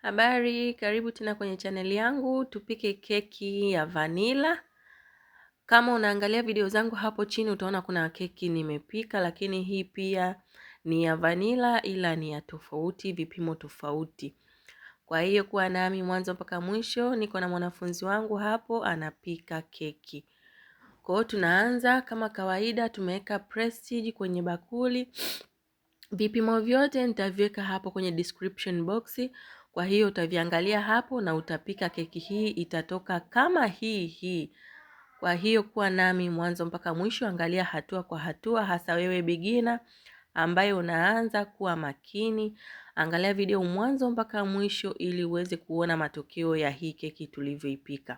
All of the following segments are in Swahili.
Habari, karibu tena kwenye chaneli yangu, tupike keki ya vanilla. Kama unaangalia video zangu hapo chini utaona kuna keki nimepika, lakini hii pia ni ya vanilla ila ni ya tofauti, vipimo tofauti. Kwa hiyo kuwa nami mwanzo mpaka mwisho, niko na mwanafunzi wangu hapo anapika keki. Kwa hiyo tunaanza kama kawaida, tumeweka Prestige kwenye bakuli. Vipimo vyote nitaviweka hapo kwenye description box. Kwa hiyo utaviangalia hapo na utapika keki hii, itatoka kama hii. Kwa hiyo kuwa nami mwanzo mpaka mwisho, angalia hatua kwa hatua, hasa wewe beginner ambaye unaanza, kuwa makini. Angalia video mwanzo mpaka mwisho ili uweze kuona matokeo ya hii keki tulivyoipika.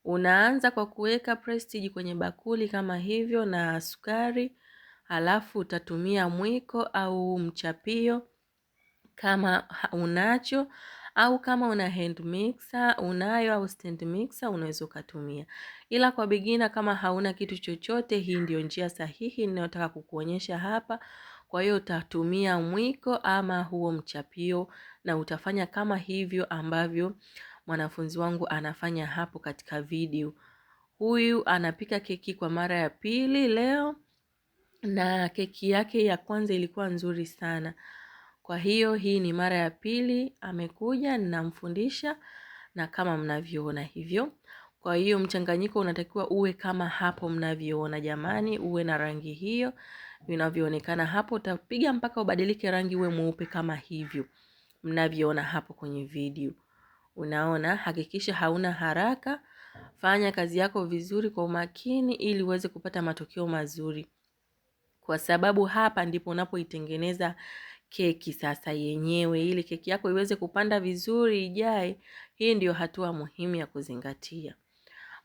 Unaanza kwa kuweka Prestige kwenye bakuli kama hivyo na sukari. Halafu utatumia mwiko au mchapio kama unacho, au kama una hand mixer unayo au stand mixer unaweza kutumia. Ila kwa beginner kama hauna kitu chochote, hii ndio njia sahihi ninayotaka kukuonyesha hapa. Kwa hiyo utatumia mwiko ama huo mchapio na utafanya kama hivyo ambavyo mwanafunzi wangu anafanya hapo katika video. Huyu anapika keki kwa mara ya pili leo na keki yake ya kwanza ilikuwa nzuri sana. Kwa hiyo hii ni mara ya pili amekuja ninamfundisha na kama mnavyoona hivyo. Kwa hiyo mchanganyiko unatakiwa uwe kama hapo mnavyoona jamani, uwe na rangi hiyo vinavyoonekana hapo. Utapiga mpaka ubadilike rangi uwe mweupe kama hivyo mnavyoona hapo kwenye video. Unaona, hakikisha hauna haraka, fanya kazi yako vizuri kwa umakini ili uweze kupata matokeo mazuri. Kwa sababu hapa ndipo unapoitengeneza keki sasa yenyewe, ili keki yako iweze kupanda vizuri ijae. Hii ndio hatua muhimu ya kuzingatia.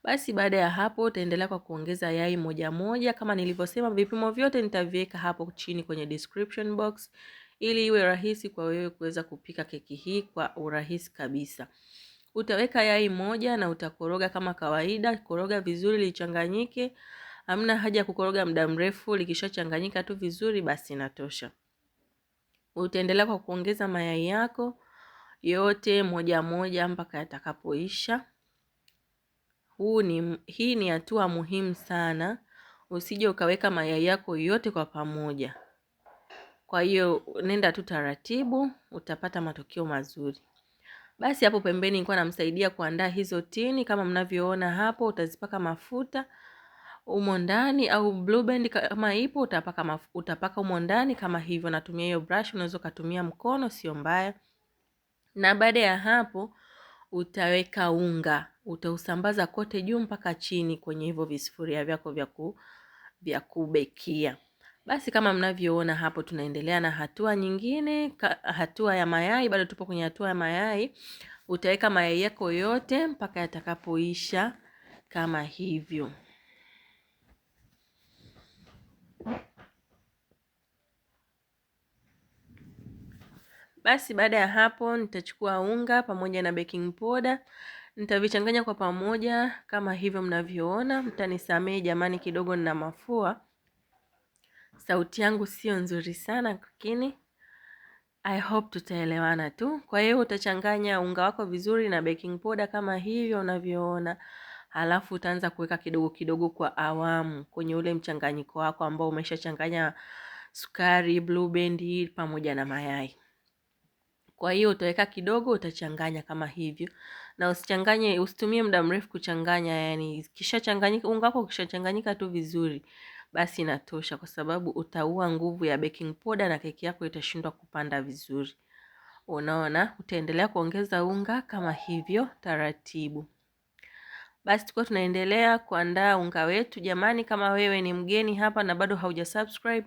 Basi baada ya hapo utaendelea kwa kuongeza yai moja moja. Kama nilivyosema, vipimo vyote nitaviweka hapo chini kwenye description box ili iwe rahisi kwa wewe kuweza kupika keki hii kwa urahisi kabisa. Utaweka yai moja na utakoroga kama kawaida, koroga vizuri lichanganyike. Hamna haja kukoroga muda mrefu, likishachanganyika tu vizuri basi inatosha. Utaendelea kwa kuongeza mayai yako yote moja moja mpaka yatakapoisha. Hii ni hatua muhimu sana. Usije ukaweka mayai yako yote kwa pamoja. Kwa hiyo nenda tu taratibu, utapata matokeo mazuri. Basi hapo pembeni nilikuwa namsaidia kuandaa hizo tini kama mnavyoona hapo. Utazipaka mafuta umo ndani au blue band kama ipo utapaka umo ndani kama hivyo. Natumia hiyo brush, unaweza kutumia mkono, sio mbaya. Na baada ya hapo utaweka unga, utausambaza kote juu mpaka chini kwenye hivyo visufuria vyako vya kubekia. Basi kama mnavyoona hapo tunaendelea na hatua nyingine, hatua ya mayai. Bado tupo kwenye hatua ya mayai. Utaweka mayai yako yote mpaka yatakapoisha kama hivyo. Basi baada ya hapo nitachukua unga pamoja na baking powder. Nitavichanganya kwa pamoja kama hivyo mnavyoona. Mtanisamehe jamani, kidogo nina mafua. Sauti yangu sio nzuri sana lakini I hope tutaelewana tu. Kwa hiyo utachanganya unga wako vizuri na baking powder kama hivyo unavyoona. Halafu utaanza kuweka kidogo kidogo kwa awamu kwenye ule mchanganyiko wako ambao umeshachanganya sukari, blue band pamoja na mayai. Kwa hiyo utaweka kidogo, utachanganya kama hivyo. Na usichanganye, usitumie muda mrefu kuchanganya, yani kishachanganyika unga wako kishachanganyika tu vizuri, basi inatosha kwa sababu utaua nguvu ya baking powder na keki yako itashindwa kupanda vizuri. Unaona, utaendelea kuongeza unga kama hivyo taratibu. Basi tuko tunaendelea kuandaa unga wetu. Jamani, kama wewe ni mgeni hapa na bado haujasubscribe,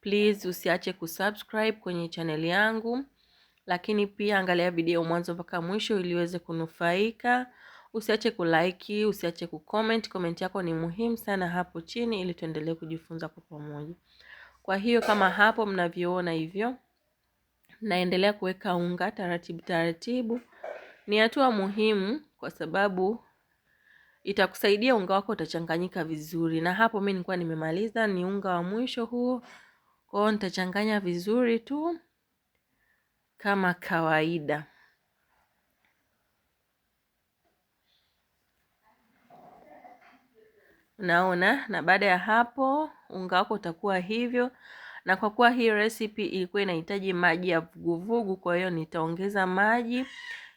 please usiache kusubscribe kwenye channel yangu. Lakini pia angalia video mwanzo mpaka mwisho ili uweze kunufaika. Usiache kulike, usiache kucomment. Comment yako ni muhimu sana hapo chini ili tuendelee kujifunza kwa pamoja. Kwa hiyo kama hapo mnavyoona hivyo, naendelea kuweka unga taratibu taratibu. Ni hatua muhimu kwa sababu itakusaidia unga wako utachanganyika vizuri. Na hapo mimi nilikuwa nimemaliza, ni unga wa mwisho huo. Kwa hiyo nitachanganya vizuri tu kama kawaida. Unaona, na baada ya hapo unga wako utakuwa hivyo. Na kwa kuwa hii recipe ilikuwa inahitaji maji ya vuguvugu, kwa hiyo nitaongeza maji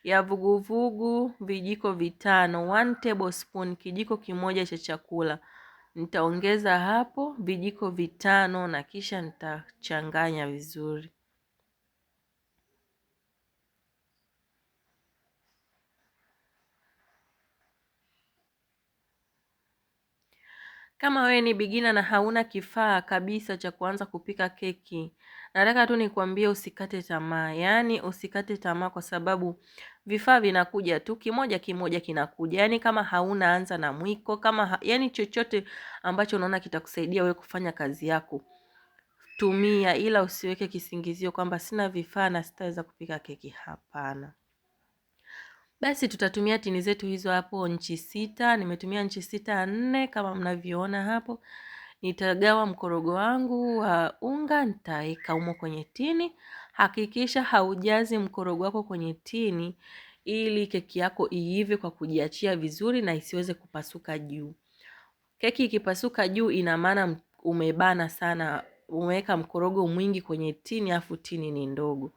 ya vuguvugu vijiko 5, 1 tablespoon, kijiko kimoja cha chakula. Nitaongeza hapo vijiko 5 na kisha nitachanganya vizuri. Kama wewe ni beginner na hauna kifaa kabisa cha kuanza kupika keki, nataka tu nikwambie usikate tamaa. Yaani usikate tamaa kwa sababu vifaa vinakuja tu kimoja kimoja kinakuja. Yaani kama hauna, anza na mwiko, yaani chochote ambacho unaona kitakusaidia wewe kufanya kazi yako tumia, ila usiweke kisingizio kwamba sina vifaa na sitaweza kupika keki. Hapana. Basi tutatumia tini zetu hizo hapo nchi 6. Nimetumia nchi 6 4 kama mnavyoona hapo. Nitagawa mkorogo wangu wa unga, nitaweka humo kwenye tini. Hakikisha haujazi mkorogo wako kwenye tini ili keki yako iive kwa kujiachia vizuri na isiweze kupasuka juu. Keki ikipasuka juu ina maana umebana sana, umeweka mkorogo mwingi kwenye tini afu tini ni ndogo.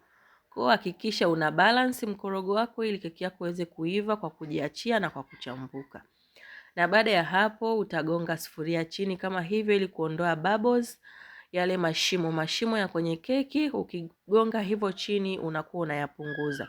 Kwa hakikisha una balance mkorogo wako ili keki yako iweze kuiva kwa kujiachia na kwa kuchambuka. Na baada ya hapo utagonga sufuria chini kama hivyo ili kuondoa bubbles, yale mashimo ya kwenye keki. Ukigonga hivyo chini unakuwa unayapunguza.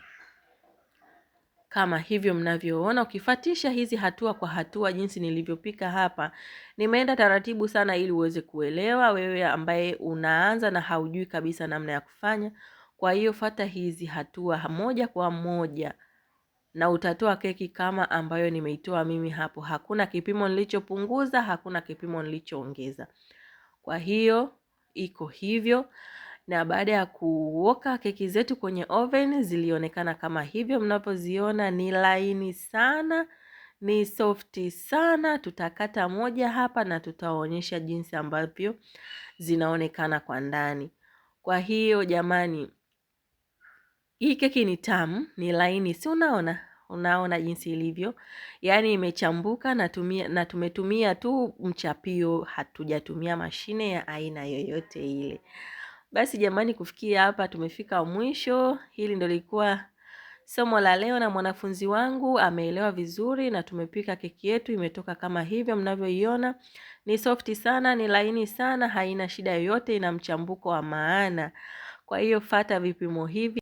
Kama hivyo mnavyoona, ukifuatisha hizi hatua kwa hatua jinsi nilivyopika hapa. Nimeenda taratibu sana ili uweze kuelewa wewe ambaye unaanza na haujui kabisa namna ya kufanya. Kwa hiyo fuata hizi hatua moja kwa moja na utatoa keki kama ambayo nimeitoa mimi hapo. Hakuna kipimo nilichopunguza, hakuna kipimo nilichoongeza. Kwa hiyo iko hivyo. Na baada ya kuoka keki zetu kwenye oven zilionekana kama hivyo mnapoziona. Ni laini sana, ni softi sana. Tutakata moja hapa na tutaonyesha jinsi ambavyo zinaonekana kwa ndani. Kwa hiyo jamani, hii keki ni tamu, ni laini. Si unaona jinsi ilivyo. Yaani imechambuka na tumetumia tu mchapio, hatujatumia mashine ya aina yoyote ile. Basi jamani, kufikia hapa tumefika mwisho. Hili ndio lilikuwa somo la leo na mwanafunzi wangu ameelewa vizuri na tumepika keki yetu, imetoka kama hivyo mnavyoiona. Ni softi sana, ni laini sana, haina shida yoyote, ina mchambuko wa maana. Kwa hiyo fuata vipimo hivi.